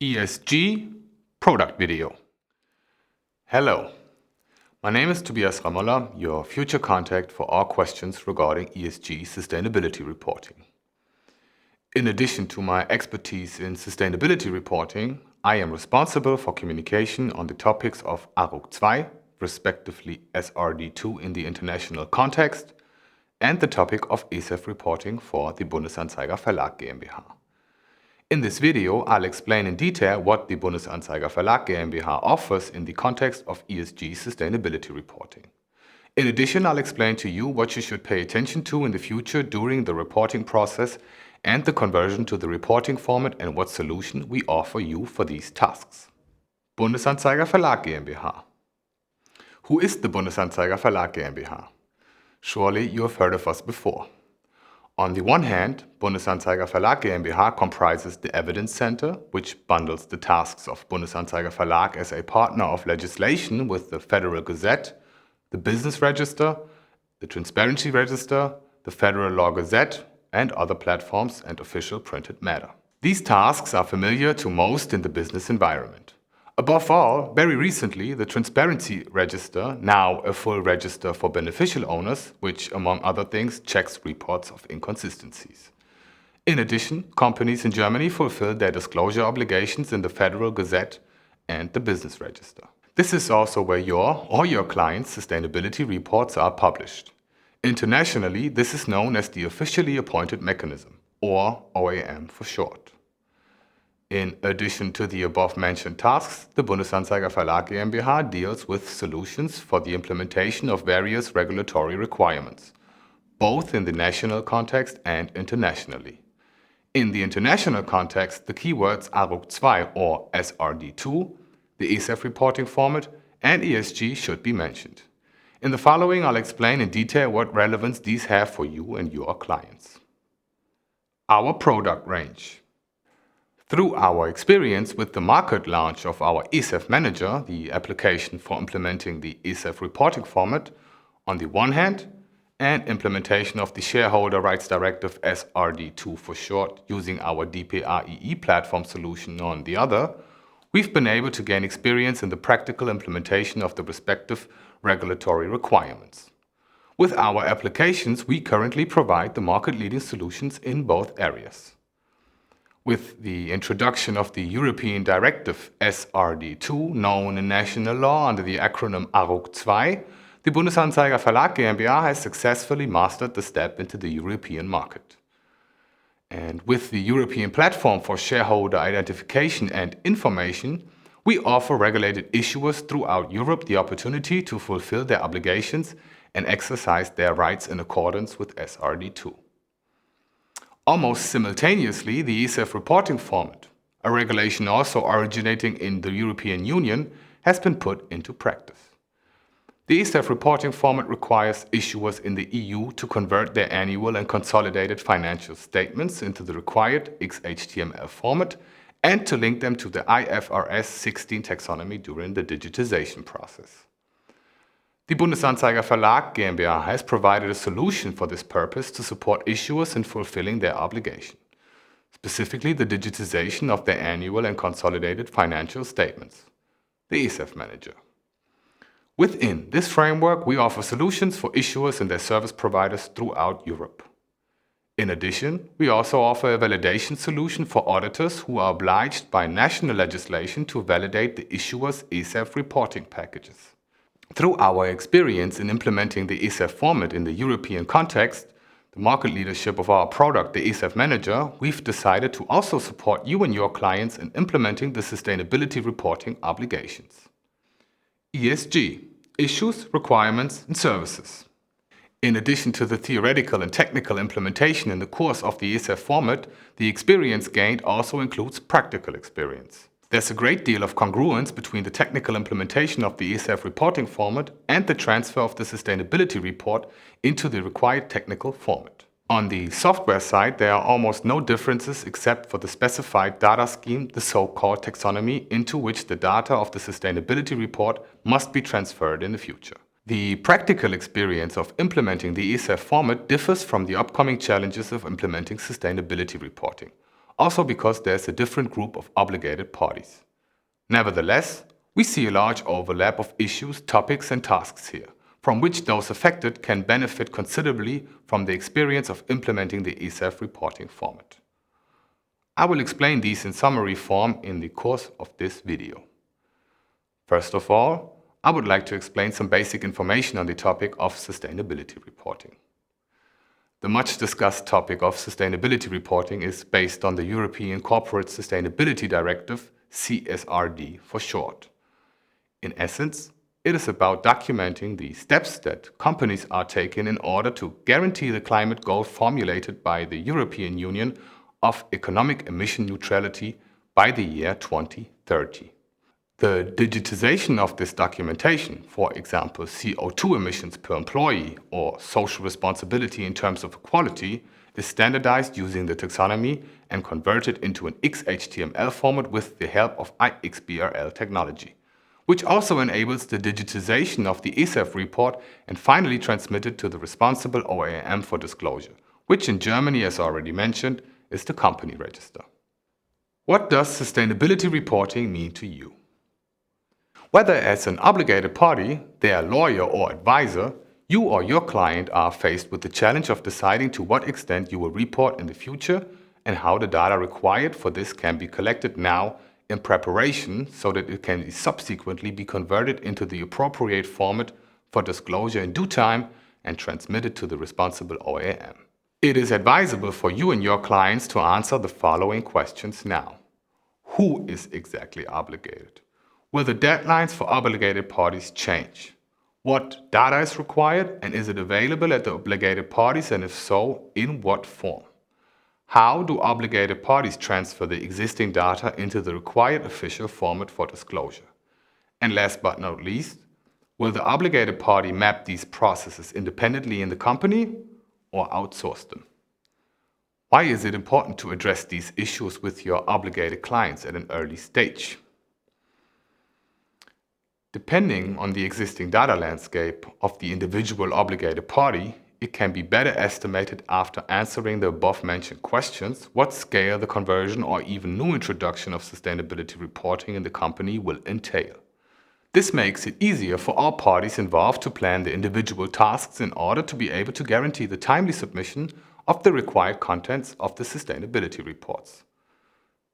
ESG product video. Hello, my name is Tobias Ramoller, your future contact for all questions regarding ESG sustainability reporting. In addition to my expertise in sustainability reporting, I am responsible for communication on the topics of ARUG 2, respectively SRD 2 in the international context, and the topic of ESEF reporting for the Bundesanzeiger Verlag GmbH. In this video, I'll explain in detail what the Bundesanzeiger Verlag GmbH offers in the context of ESG sustainability reporting. In addition, I'll explain to you what you should pay attention to in the future during the reporting process and the conversion to the reporting format and what solution we offer you for these tasks. Bundesanzeiger Verlag GmbH. Who is the Bundesanzeiger Verlag GmbH? Surely you have heard of us before. On the one hand, Bundesanzeiger Verlag GmbH comprises the Evidence Center, which bundles the tasks of Bundesanzeiger Verlag as a partner of legislation with the Federal Gazette, the Business Register, the Transparency Register, the Federal Law Gazette, and other platforms and official printed matter. These tasks are familiar to most in the business environment. Above all, very recently, the Transparency Register, now a full register for beneficial owners, which, among other things, checks reports of inconsistencies. In addition, companies in Germany fulfill their disclosure obligations in the Federal Gazette and the Business Register. This is also where your or your clients' sustainability reports are published. Internationally, this is known as the Officially Appointed Mechanism, or OAM for short. In addition to the above-mentioned tasks, the Bundesanzeiger Verlag GmbH deals with solutions for the implementation of various regulatory requirements, both in the national context and internationally. In the international context, the keywords ARUG 2 or SRD 2, the ESEF reporting format, and ESG should be mentioned. In the following, I'll explain in detail what relevance these have for you and your clients. Our product range. Through our experience with the market launch of our ESEF Manager, the application for implementing the ESEF reporting format, on the one hand, and implementation of the Shareholder Rights Directive SRD2 for short, using our DPREE platform solution on the other, we've been able to gain experience in the practical implementation of the respective regulatory requirements. With our applications, we currently provide the market-leading solutions in both areas. With the introduction of the European Directive SRD2, known in national law under the acronym ARUG 2, the Bundesanzeiger Verlag GmbH has successfully mastered the step into the European market. And with the European Platform for Shareholder Identification and Information, we offer regulated issuers throughout Europe the opportunity to fulfill their obligations and exercise their rights in accordance with SRD2. Almost simultaneously, the ESEF reporting format, a regulation also originating in the European Union, has been put into practice. The ESEF reporting format requires issuers in the EU to convert their annual and consolidated financial statements into the required XHTML format and to link them to the IFRS 16 taxonomy during the digitization process. The Bundesanzeiger Verlag GmbH has provided a solution for this purpose to support issuers in fulfilling their obligation, specifically the digitization of their annual and consolidated financial statements, the ESEF Manager. Within this framework, we offer solutions for issuers and their service providers throughout Europe. In addition, we also offer a validation solution for auditors who are obliged by national legislation to validate the issuer's ESEF reporting packages. Through our experience in implementing the ESEF format in the European context, the market leadership of our product, the ESEF Manager, we've decided to also support you and your clients in implementing the sustainability reporting obligations. ESG, Issues, Requirements and Services. In addition to the theoretical and technical implementation in the course of the ESEF format, the experience gained also includes practical experience. There's a great deal of congruence between the technical implementation of the ESEF reporting format and the transfer of the sustainability report into the required technical format. On the software side, there are almost no differences except for the specified data scheme, the so-called taxonomy, into which the data of the sustainability report must be transferred in the future. The practical experience of implementing the ESEF format differs from the upcoming challenges of implementing sustainability reporting. also because there's a different group of obligated parties. Nevertheless, we see a large overlap of issues, topics and tasks here, from which those affected can benefit considerably from the experience of implementing the ESEF reporting format. I will explain these in summary form in the course of this video. First of all, I would like to explain some basic information on the topic of sustainability reporting. The much discussed topic of sustainability reporting is based on the European Corporate Sustainability Directive, CSRD for short. In essence, it is about documenting the steps that companies are taking in order to guarantee the climate goal formulated by the European Union of economic emission neutrality by the year 2030. The digitization of this documentation, for example CO2 emissions per employee or social responsibility in terms of equality, is standardized using the taxonomy and converted into an XHTML format with the help of iXBRL technology, which also enables the digitization of the ESEF report and finally transmitted to the responsible OEM for disclosure, which in Germany, as already mentioned, is the company register. What does sustainability reporting mean to you? Whether as an obligated party, their lawyer or advisor, you or your client are faced with the challenge of deciding to what extent you will report in the future and how the data required for this can be collected now in preparation so that it can subsequently be converted into the appropriate format for disclosure in due time and transmitted to the responsible OEM. It is advisable for you and your clients to answer the following questions now. Who is exactly obligated? Will the deadlines for obligated parties change? What data is required and is it available at the obligated parties, and if so, in what form? How do obligated parties transfer the existing data into the required official format for disclosure? And last but not least, will the obligated party map these processes independently in the company or outsource them? Why is it important to address these issues with your obligated clients at an early stage? Depending on the existing data landscape of the individual obligated party, it can be better estimated after answering the above-mentioned questions what scale the conversion or even new introduction of sustainability reporting in the company will entail. This makes it easier for all parties involved to plan the individual tasks in order to be able to guarantee the timely submission of the required contents of the sustainability reports.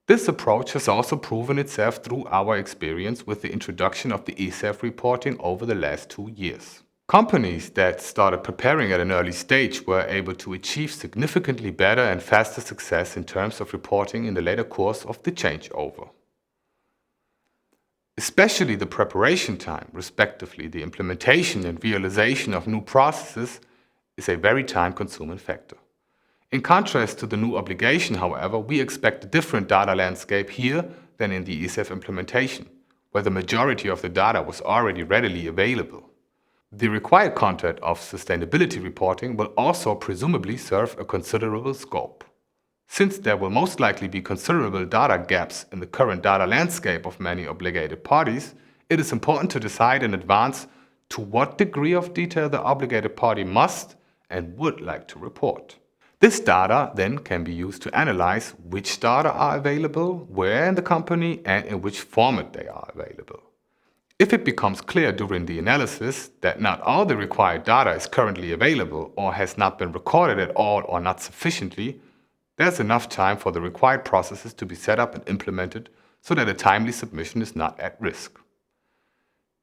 This approach has also proven itself through our experience with the introduction of the ESEF reporting over the last 2 years. Companies that started preparing at an early stage were able to achieve significantly better and faster success in terms of reporting in the later course of the changeover. Especially the preparation time, respectively the implementation and realization of new processes, is a very time-consuming factor. In contrast to the new obligation, however, we expect a different data landscape here than in the ESEF implementation, where the majority of the data was already readily available. The required content of sustainability reporting will also presumably serve a considerable scope. Since there will most likely be considerable data gaps in the current data landscape of many obligated parties, it is important to decide in advance to what degree of detail the obligated party must and would like to report. This data then can be used to analyze which data are available, where in the company, and in which format they are available. If it becomes clear during the analysis that not all the required data is currently available or has not been recorded at all or not sufficiently, there's enough time for the required processes to be set up and implemented so that a timely submission is not at risk.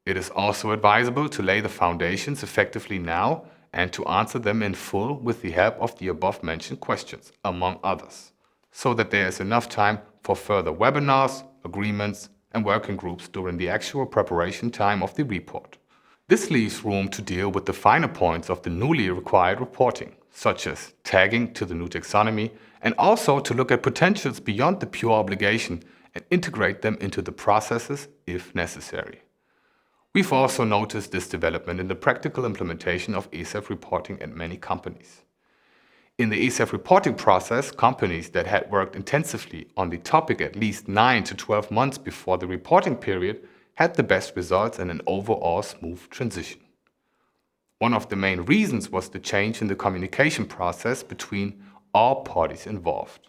It is also advisable to lay the foundations effectively now and to answer them in full with the help of the above-mentioned questions, among others, so that there is enough time for further webinars, agreements, and working groups during the actual preparation time of the report. This leaves room to deal with the finer points of the newly required reporting, such as tagging to the new taxonomy, and also to look at potentials beyond the pure obligation and integrate them into the processes if necessary. We've also noticed this development in the practical implementation of ESEF reporting at many companies. In the ESEF reporting process, companies that had worked intensively on the topic at least 9 to 12 months before the reporting period had the best results and an overall smooth transition. One of the main reasons was the change in the communication process between all parties involved.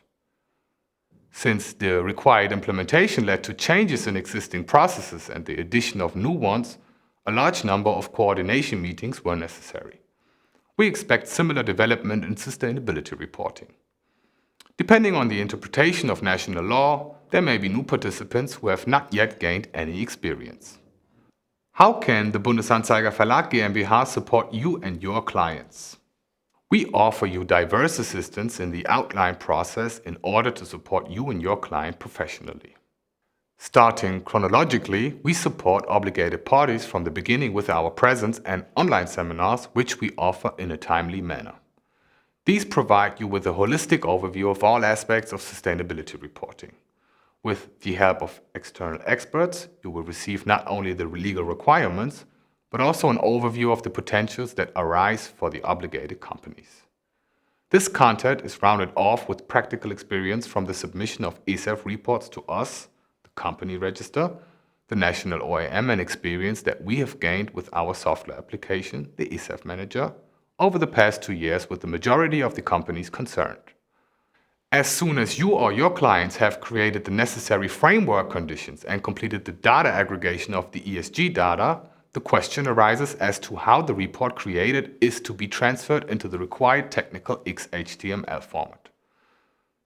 Since the required implementation led to changes in existing processes and the addition of new ones, a large number of coordination meetings were necessary. We expect similar development in sustainability reporting. Depending on the interpretation of national law, there may be new participants who have not yet gained any experience. How can the Bundesanzeiger Verlag GmbH support you and your clients? We offer you diverse assistance in the outline process in order to support you and your client professionally. Starting chronologically, we support obligated parties from the beginning with our presence and online seminars, which we offer in a timely manner. These provide you with a holistic overview of all aspects of sustainability reporting. With the help of external experts, you will receive not only the legal requirements, but also an overview of the potentials that arise for the obligated companies. This content is rounded off with practical experience from the submission of ESEF reports to us, the company register, the national OEM, and experience that we have gained with our software application, the ESEF Manager, over the past 2 years with the majority of the companies concerned. As soon as you or your clients have created the necessary framework conditions and completed the data aggregation of the ESG data, the question arises as to how the report created is to be transferred into the required technical XHTML format.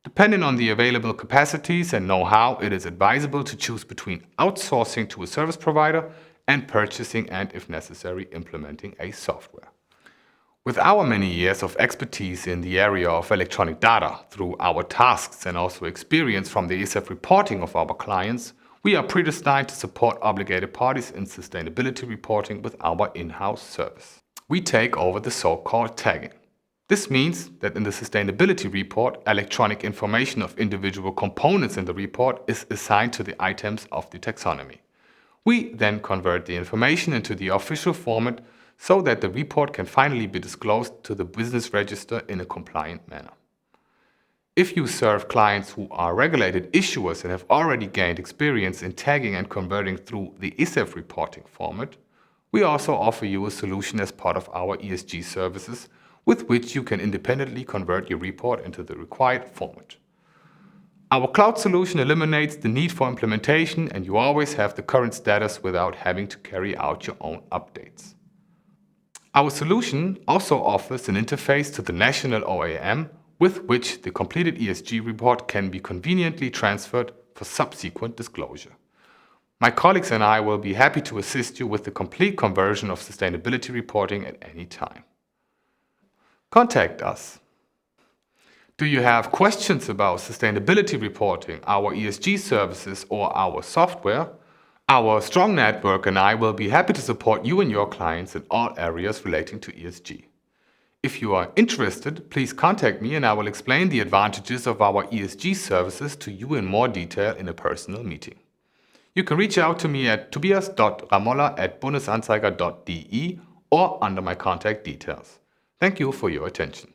Depending on the available capacities and know-how, it is advisable to choose between outsourcing to a service provider and purchasing and, if necessary, implementing a software. With our many years of expertise in the area of electronic data through our tasks and also experience from the ESEF reporting of our clients, we are predestined to support obligated parties in sustainability reporting with our in-house service. We take over the so-called tagging. This means that in the sustainability report, electronic information of individual components in the report is assigned to the items of the taxonomy. We then convert the information into the official format so that the report can finally be disclosed to the business register in a compliant manner. If you serve clients who are regulated issuers and have already gained experience in tagging and converting through the ESEF reporting format, we also offer you a solution as part of our ESG services with which you can independently convert your report into the required format. Our cloud solution eliminates the need for implementation, and you always have the current status without having to carry out your own updates. Our solution also offers an interface to the national OEM with which the completed ESG report can be conveniently transferred for subsequent disclosure. My colleagues and I will be happy to assist you with the complete conversion of sustainability reporting at any time. Contact us. Do you have questions about sustainability reporting, our ESG services, or our software? Our strong network and I will be happy to support you and your clients in all areas relating to ESG. If you are interested, please contact me and I will explain the advantages of our ESG services to you in more detail in a personal meeting. You can reach out to me at tobias.ramoller@bundesanzeiger.de or under my contact details. Thank you for your attention.